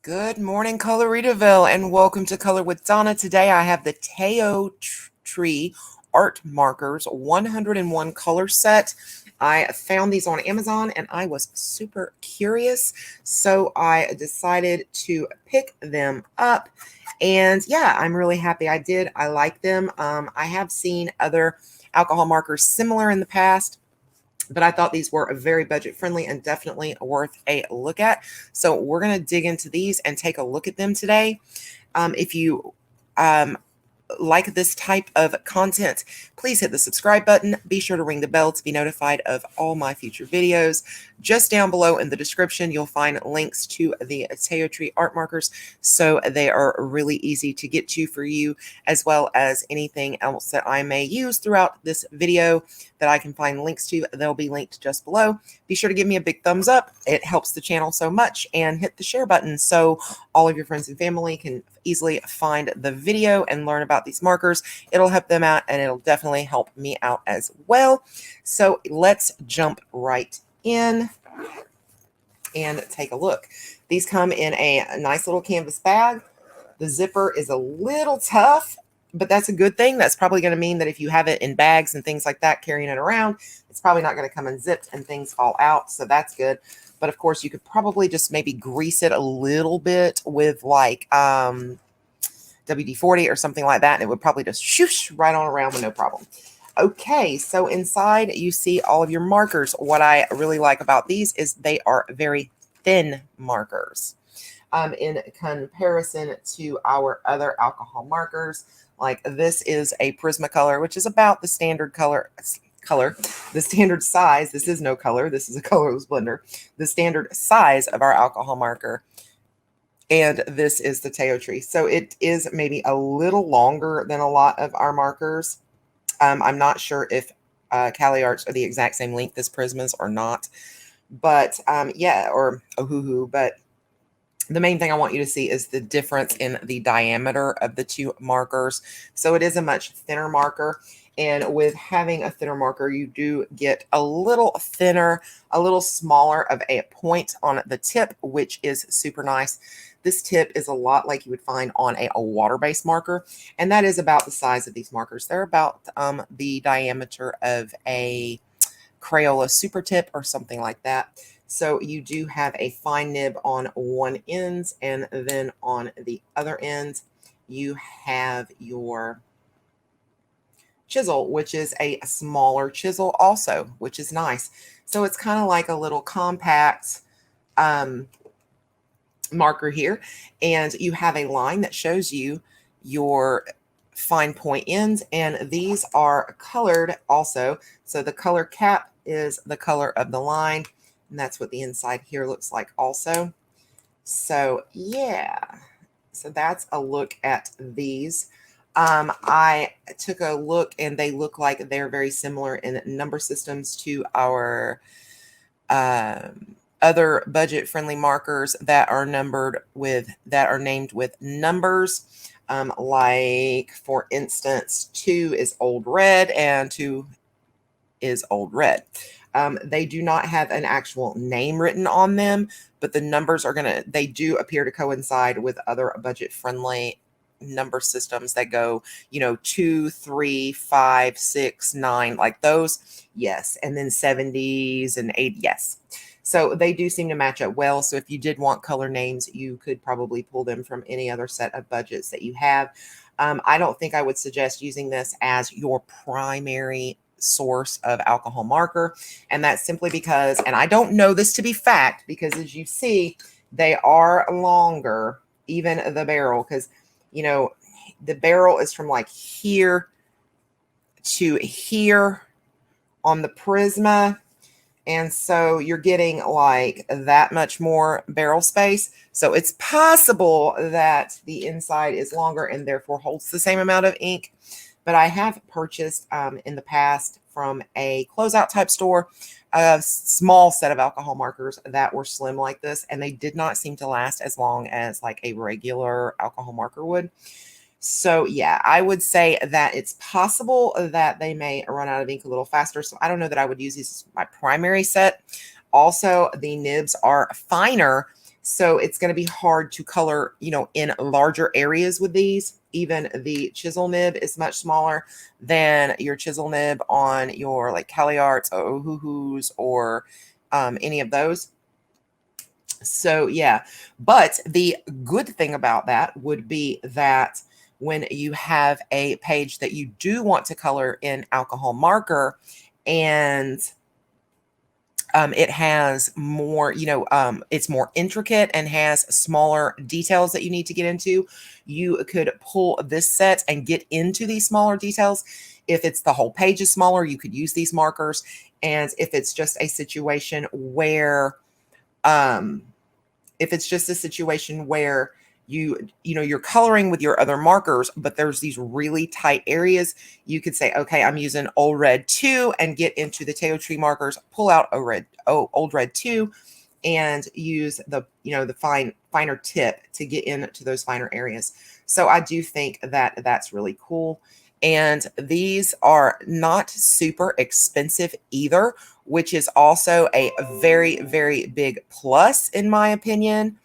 Good morning, Coloritaville, and welcome to Color with Donna. Today I have the Taotree art markers 101 color set. I found these on Amazon and I was super curious, so I decided to pick them up. And yeah, I'm really happy I did. I like them. I have seen other alcohol markers similar in the past, but I thought these were very budget friendly and definitely worth a look at. So we're going to dig into these and take a look at them today. If you like this type of content, please hit the subscribe button. Be sure to ring the bell to be notified of all my future videos. Just down below in the description, you'll find links to the Taotree art markers, so they are really easy to get to for you, as well as anything else that I may use throughout this video that I can find links to. They'll be linked just below. Be sure to give me a big thumbs up. It helps the channel so much, and hit the share button so all of your friends and family can easily find the video and learn about these markers. It'll help them out and it'll definitely help me out as well. So let's jump right in and take a look. These come in a nice little canvas bag. The zipper is a little tough, but that's a good thing. That's probably going to mean that if you have it in bags and things like that, carrying it around, it's probably not going to come unzipped and things fall out. So that's good. But of course, you could probably just maybe grease it a little bit with like WD-40 or something like that, and it would probably just shoosh right on around with no problem. Okay, so inside you see all of your markers. What I really like about these is they are very thin markers. In comparison to our other alcohol markers, like this is a Prismacolor, which is about the standard the standard size. This is no color. This is a colorless blender. The standard size of our alcohol marker. And this is the Taotree. So it is maybe a little longer than a lot of our markers. I'm not sure if Cali Arts are the exact same length as Prismas or not. But yeah, or Ohuhu. But the main thing I want you to see is the difference in the diameter of the two markers. So it is a much thinner marker. And with having a thinner marker, you do get a little thinner, a little smaller of a point on the tip, which is super nice. This tip is a lot like you would find on a water-based marker, and that is about the size of these markers. They're about the diameter of a Crayola Super Tip or something like that. So you do have a fine nib on one end, and then on the other end, you have your chisel, which is a smaller chisel also, which is nice. So it's kind of like a little compact marker here, and you have a line that shows you your fine point ends, and these are colored also. So the color cap is the color of the line, and that's what the inside here looks like also. So yeah, so that's a look at these. I took a look and they look like they're very similar in number systems to our other budget friendly markers that are named with numbers. Like for instance, 2 is old red and 2 is old red. They do not have an actual name written on them, but the numbers they do appear to coincide with other budget friendly number systems that go, 2, 3, 5, 6, 9, like those. Yes. And then 70s and 80. Yes. So they do seem to match up well. So if you did want color names, you could probably pull them from any other set of budgets that you have. I don't think I would suggest using this as your primary source of alcohol marker. And that's simply because, and I don't know this to be fact, because as you see, they are longer, even the barrel, because, the barrel is from like here to here on the Prisma. And so you're getting like that much more barrel space. So it's possible that the inside is longer and therefore holds the same amount of ink. But I have purchased in the past from a closeout type store a small set of alcohol markers that were slim like this, and they did not seem to last as long as like a regular alcohol marker would. So yeah, I would say that it's possible that they may run out of ink a little faster. So I don't know that I would use these as my primary set. Also, the nibs are finer So it's going to be hard to color, in larger areas with these. Even the chisel nib is much smaller than your chisel nib on your like Cali Arts or Ohuhus or any of those. So yeah, but the good thing about that would be that when you have a page that you do want to color in alcohol marker and it has more, it's more intricate and has smaller details that you need to get into. You could pull this set and get into these smaller details. If it's the whole page is smaller, you could use these markers. And if it's just a situation where, um, you're coloring with your other markers, but there's these really tight areas, you could say, okay, I'm using Old Red 2 and get into the Taotree markers, pull out Old Red 2 and use the finer tip to get into those finer areas. So I do think that that's really cool. And these are not super expensive either, which is also a very, very big plus in my opinion.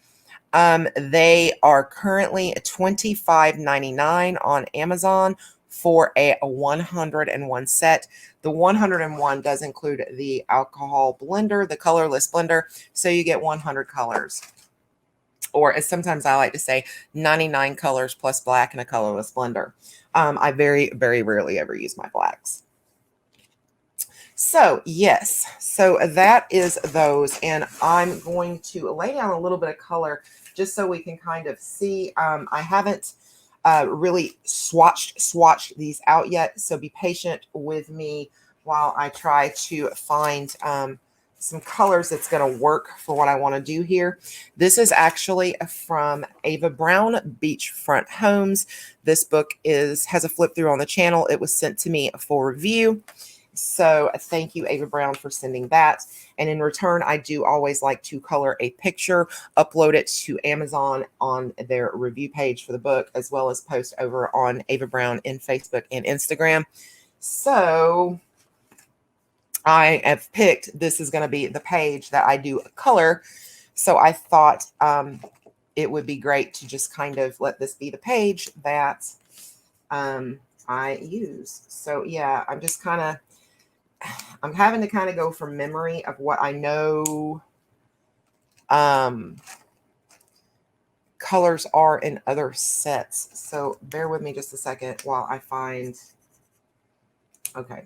They are currently $25.99 on Amazon for a 101 set. The 101 does include the alcohol blender, the colorless blender, so you get 100 colors. Or as sometimes I like to say, 99 colors plus black in a colorless blender. I very, very rarely ever use my blacks. So yes, so that is those, and I'm going to lay down a little bit of color just so we can kind of see. I haven't really swatched these out yet, so be patient with me while I try to find some colors that's going to work for what I want to do here. This is actually from Ava Brown, Beachfront Homes. This book has a flip through on the channel. It was sent to me for review. So thank you, Ava Brown, for sending that. And in return, I do always like to color a picture, upload it to Amazon on their review page for the book, as well as post over on Ava Brown in Facebook and Instagram. So I have picked, this is going to be the page that I do color. So I thought it would be great to just kind of let this be the page that I use. So yeah, I'm having to kind of go from memory of what I know colors are in other sets. So bear with me just a second while I find, okay,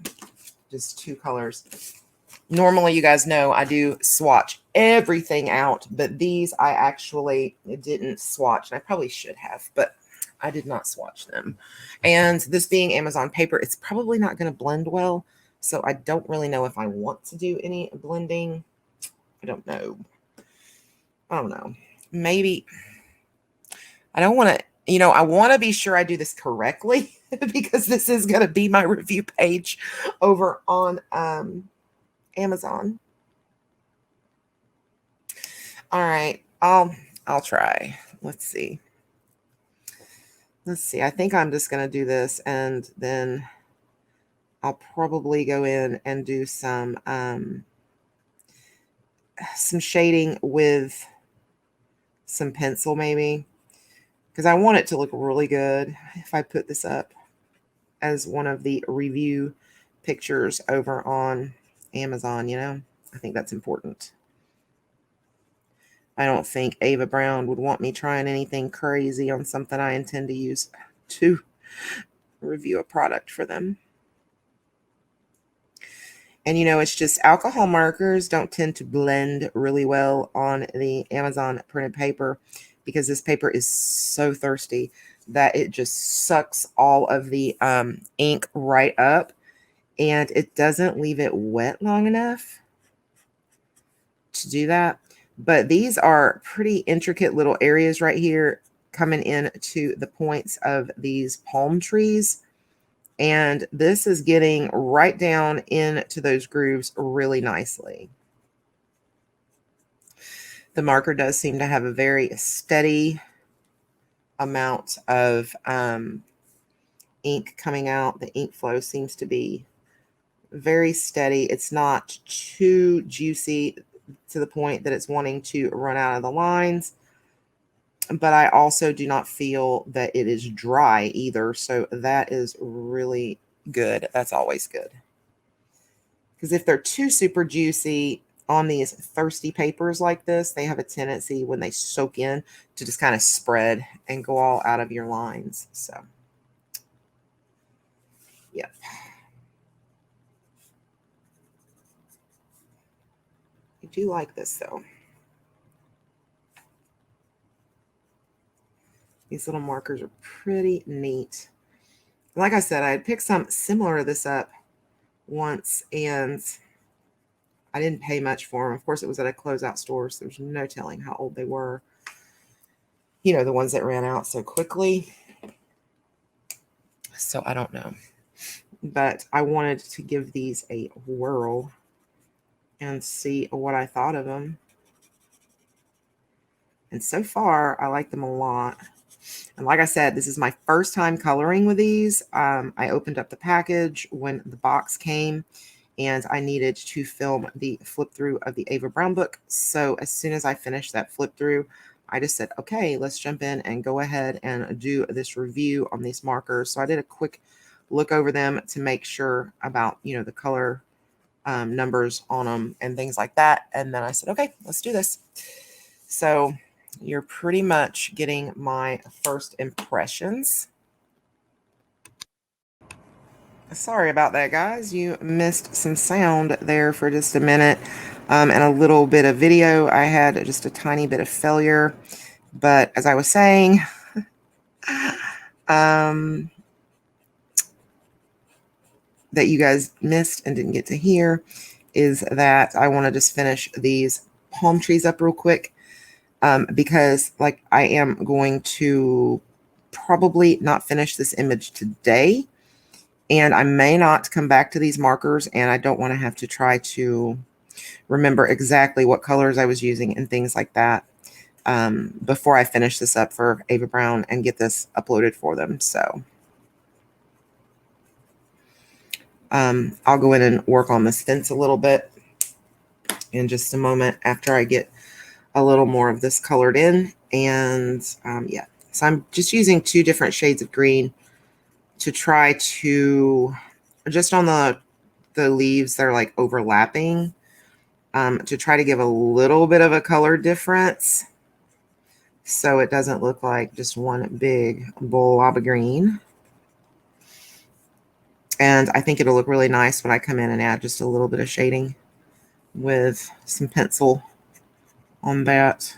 just 2 colors. Normally, you guys know I do swatch everything out, but these I actually didn't swatch, and I probably should have, but I did not swatch them. And this being Amazon paper, it's probably not going to blend well. So I don't really know if I want to do any blending. I don't know. Maybe I don't want to, I want to be sure I do this correctly because this is going to be my review page over on Amazon. All right. I'll try. Let's see. I think I'm just going to do this and then I'll probably go in and do some shading with some pencil maybe, because I want it to look really good if I put this up as one of the review pictures over on Amazon, I think that's important. I don't think Ava Brown would want me trying anything crazy on something I intend to use to review a product for them. And, it's just alcohol markers don't tend to blend really well on the Amazon printed paper because this paper is so thirsty that it just sucks all of the ink right up, and it doesn't leave it wet long enough to do that. But these are pretty intricate little areas right here coming in to the points of these palm trees. And this is getting right down into those grooves really nicely. The marker does seem to have a very steady amount of ink coming out. The ink flow seems to be very steady. It's not too juicy. to the point that it's wanting to run out of the lines. But I also do not feel that it is dry either. So that is really good. That's always good. Because if they're too super juicy on these thirsty papers like this, they have a tendency when they soak in to just kind of spread and go all out of your lines. So, yep. I do like this though. These little markers are pretty neat. Like I said, I had picked some similar to this up once and I didn't pay much for them. Of course, it was at a closeout store, so there's no telling how old they were. You know, the ones that ran out so quickly. So I don't know. But I wanted to give these a whirl and see what I thought of them. And so far, I like them a lot. And like I said, this is my first time coloring with these. I opened up the package when the box came and I needed to film the flip through of the Ava Brown book. So as soon as I finished that flip through, I just said, okay, let's jump in and go ahead and do this review on these markers. So I did a quick look over them to make sure about, you know, the color numbers on them and things like that. And then I said, okay, let's do this. So you're pretty much getting my first impressions. Sorry about that, guys. You missed some sound there for just a minute and a little bit of video. I had just a tiny bit of failure. But as I was saying, that you guys missed and didn't get to hear is that I want to just finish these palm trees up real quick because like I am going to probably not finish this image today. And I may not come back to these markers, and I don't want to have to try to remember exactly what colors I was using and things like that before I finish this up for Ava Brown and get this uploaded for them. So I'll go in and work on this fence a little bit in just a moment after I get a little more of this colored in. And yeah, so I'm just using 2 different shades of green to try to, just on the leaves that are like overlapping, to try to give a little bit of a color difference so it doesn't look like just one big blob of green. And I think it'll look really nice when I come in and add just a little bit of shading with some pencil on that.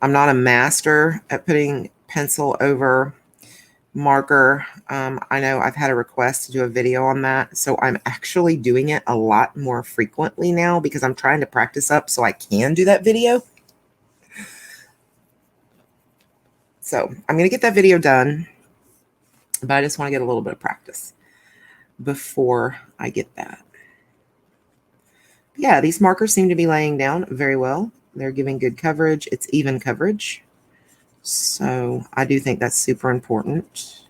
I'm not a master at putting pencil over marker. I know I've had a request to do a video on that, so I'm actually doing it a lot more frequently now because I'm trying to practice up so I can do that video. So I'm going to get that video done, but I just want to get a little bit of practice before I get that. Yeah, these markers seem to be laying down very well. They're giving good coverage. It's even coverage. So I do think that's super important.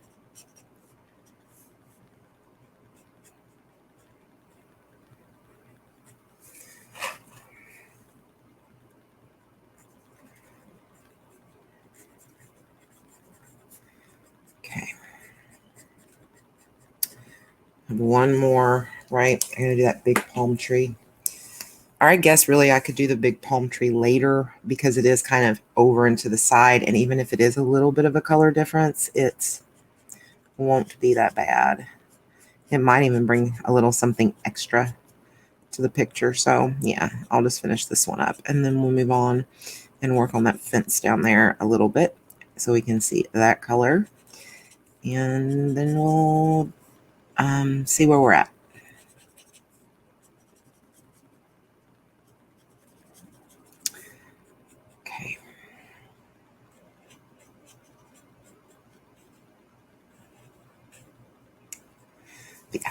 Okay. One more, right? I'm going to do that big palm tree. I guess really I could do the big palm tree later because it is kind of over into the side. And even if it is a little bit of a color difference, it won't be that bad. It might even bring a little something extra to the picture. So yeah, I'll just finish this one up and then we'll move on and work on that fence down there a little bit so we can see that color. And then we'll see where we're at. Okay. Yeah.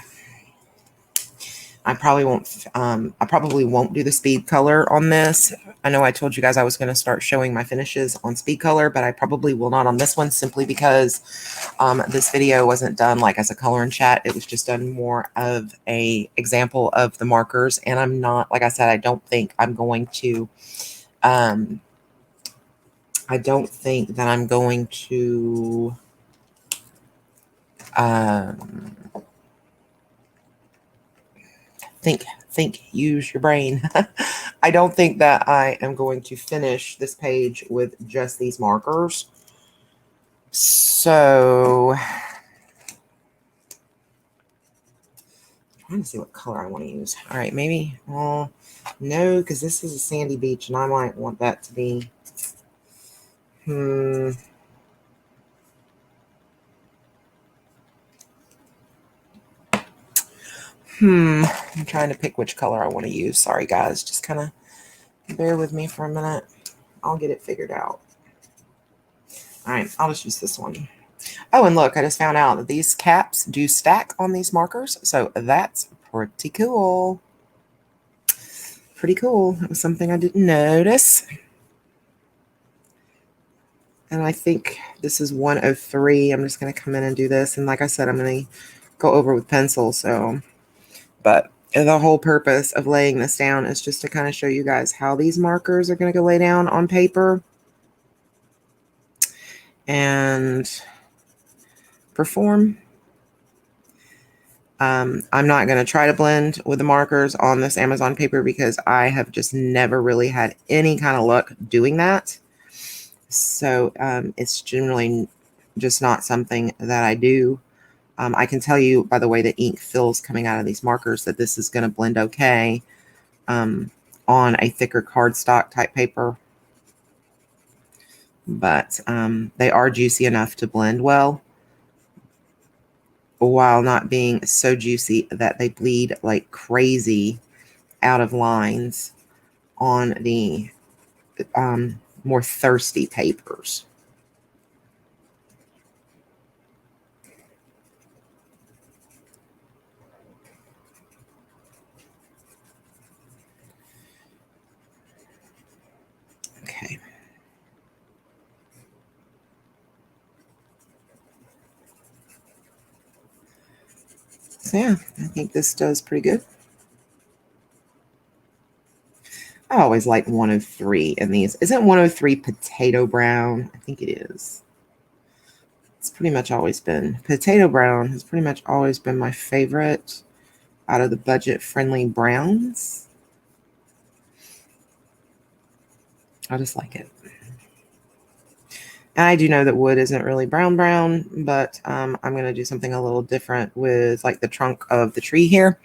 I probably won't do the speed color on this I know I told you guys I was going to start showing my finishes on speed color, but I probably will not on this one simply because this video wasn't done like as a color and chat. It was just done more of a example of the markers. And I'm not, like I said, I don't think I'm going to, I don't think that I'm going to, use your brain. I don't think that I am going to finish this page with just these markers. So I'm trying to see what color I want to use. All right, maybe, well, no, because this is a sandy beach and I might want that to be, I'm trying to pick which color I want to use. Sorry, guys. Just kind of bear with me for a minute. I'll get it figured out. All right, I'll just use this one. Oh, and look, I just found out that these caps do stack on these markers. So that's pretty cool. Pretty cool. That was something I didn't notice. And I think this is 103. I'm just going to come in and do this. And like I said, I'm going to go over with pencil. So, but the whole purpose of laying this down is just to kind of show you guys how these markers are going to go lay down on paper and perform. I'm not going to try to blend with the markers on this Amazon paper because I have just never really had any kind of luck doing that. So it's generally just not something that I do. I can tell you by the way the ink fills coming out of these markers that this is going to blend okay on a thicker cardstock type paper. But they are juicy enough to blend well, while not being so juicy that they bleed like crazy out of lines on the more thirsty papers. Okay. So yeah, I think this does pretty good. I always like 103 in these. Isn't 103 potato brown? I think it is. It's pretty much always been. Potato brown has pretty much always been my favorite out of the budget-friendly browns. I just like it. And I do know that wood isn't really brown, but I'm going to do something a little different with like the trunk of the tree here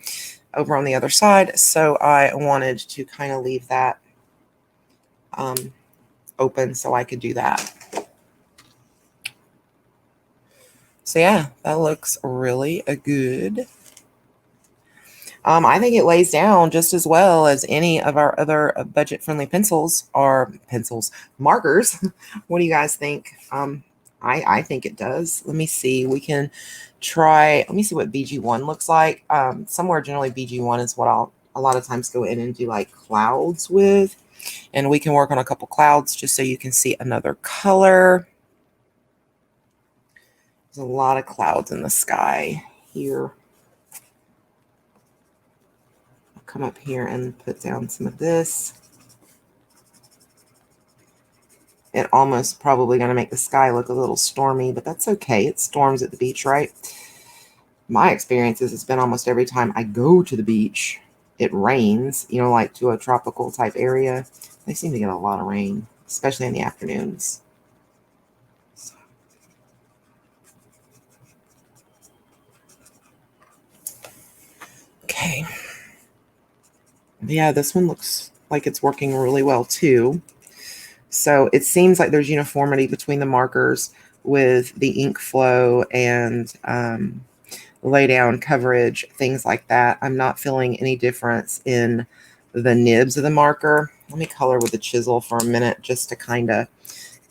over on the other side. So I wanted to kind of leave that open so I could do that. So yeah, that looks really good. I think it lays down just as well as any of our other budget-friendly markers. What do you guys think? I think it does. Let me see. We can try. Let me see what BG1 looks like. Somewhere generally BG1 is what I'll a lot of times go in and do like clouds with. And we can work on a couple clouds just so you can see another color. There's a lot of clouds in the sky here. I'll come up here and put down some of this. It almost probably going to make the sky look a little stormy, but that's okay. It storms at the beach, right? My experience is it's been almost every time I go to the beach, it rains, you know, like to a tropical type area. They seem to get a lot of rain, especially in the afternoons. Okay. Yeah, this one looks like it's working really well too. So it seems like there's uniformity between the markers with the ink flow and lay down coverage, things like that. I'm not feeling any difference in the nibs of the marker. Let me color with the chisel for a minute just to kind of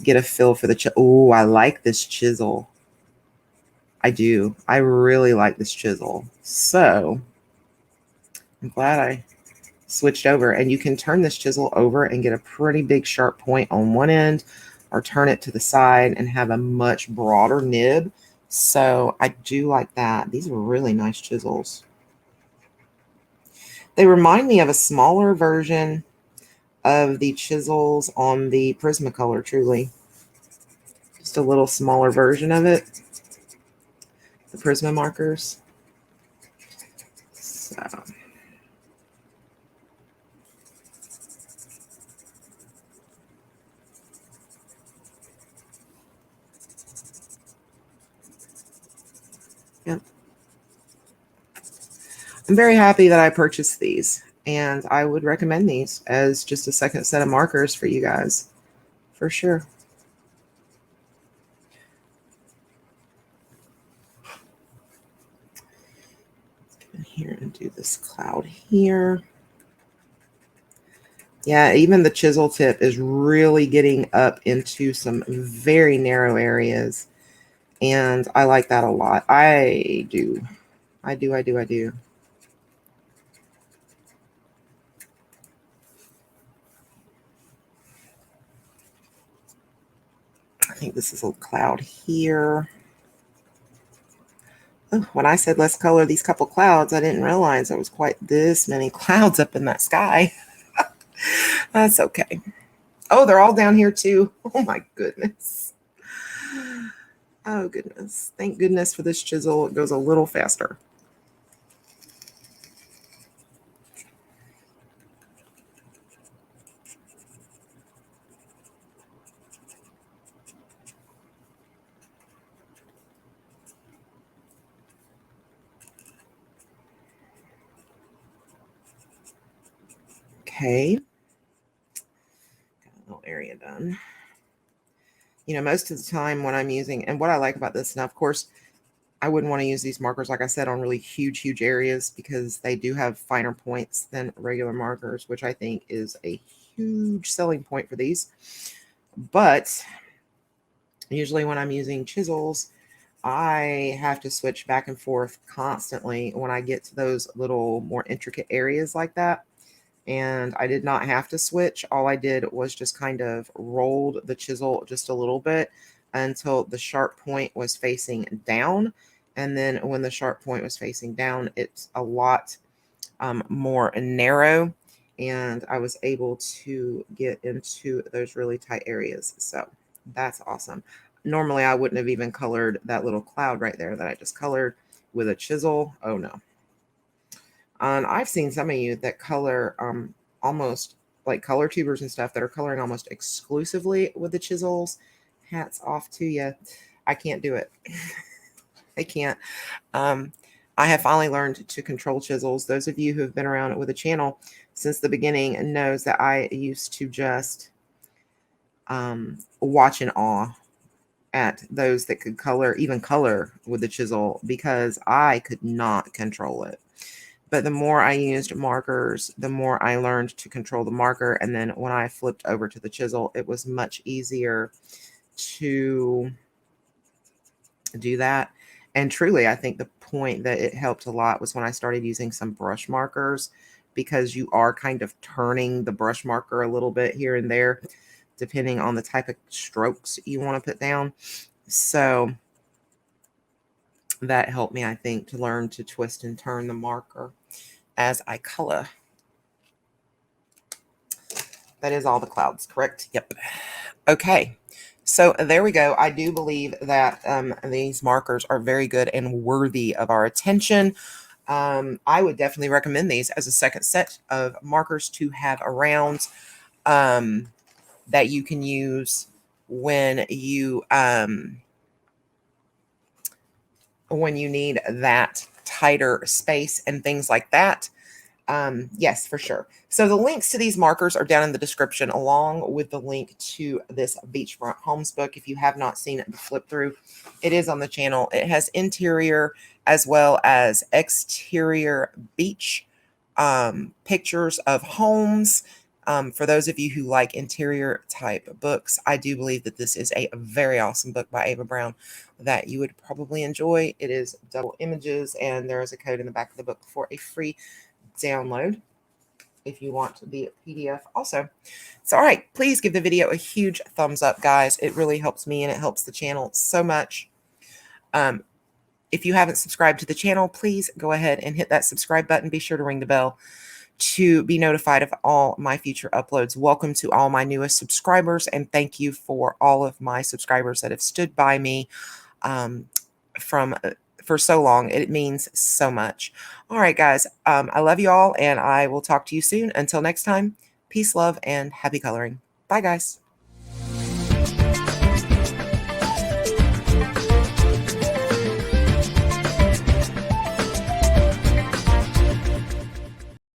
get a feel for the chisel. Oh, I like this chisel. I do. I really like this chisel. So I'm glad I switched over, and you can turn this chisel over and get a pretty big sharp point on one end, or turn it to the side and have a much broader nib. So I do like that. These are really nice chisels. They remind me of a smaller version of the chisels on the Prismacolor Truly. Just a little smaller version of it. The Prisma markers. So yep. I'm very happy that I purchased these, and I would recommend these as just a second set of markers for you guys, for sure. Let's get in here and do this cloud here. Yeah, even the chisel tip is really getting up into some very narrow areas, and I like that a lot. I do. I do. I think this is a cloud here. Oh, when I said let's color these couple clouds, I didn't realize there was quite this many clouds up in that sky. That's okay. Oh, they're all down here too. Oh my goodness. Oh goodness. Thank goodness for this chisel. It goes a little faster. Okay. Got a little area done. You know, most of the time when I'm using, and what I like about this, now of course, I wouldn't want to use these markers, like I said, on really huge areas, because they do have finer points than regular markers, which I think is a huge selling point for these. But usually when I'm using chisels, I have to switch back and forth constantly when I get to those little more intricate areas like that. And I did not have to switch. All I did was just kind of rolled the chisel just a little bit until the sharp point was facing down. And then when the sharp point was facing down, it's a lot more narrow. And I was able to get into those really tight areas. So that's awesome. Normally, I wouldn't have even colored that little cloud right there that I just colored with a chisel. Oh no. And I've seen some of you that color almost like color tubers and stuff that are coloring almost exclusively with the chisels. Hats off to you. I can't do it. I can't. I have finally learned to control chisels. Those of you who have been around with the channel since the beginning knows that I used to just watch in awe at those that could color, even color with the chisel, because I could not control it. But the more I used markers, the more I learned to control the marker. And then when I flipped over to the chisel, it was much easier to do that. And truly, I think the point that it helped a lot was when I started using some brush markers, because you are kind of turning the brush marker a little bit here and there, depending on the type of strokes you want to put down. So that helped me, I think, to learn to twist and turn the marker as I color. That is all the clouds, correct? Yep. Okay. So there we go. I do believe that these markers are very good and worthy of our attention. I would definitely recommend these as a second set of markers to have around, that you can use when you need that tighter space and things like that. Yes, for sure. So the links to these markers are down in the description, along with the link to this Beachfront Homes book. If you have not seen it, the flip through, it is on the channel. It has interior as well as exterior beach pictures of homes. For those of you who like interior type books, I do believe that this is a very awesome book by Ava Brown that you would probably enjoy. It is double images, and there is a code in the back of the book for a free download. if you want the PDF also. So, all right, please give the video a huge thumbs up, guys. It really helps me and it helps the channel so much. If you haven't subscribed to the channel, please go ahead and hit that subscribe button. Be sure to ring the bell to be notified of all my future uploads. Welcome to all my newest subscribers, and thank you for all of my subscribers that have stood by me for so long. It means so much. All right, guys, I love you all, and I will talk to you soon. Until next time, peace, love, and happy coloring. Bye, guys.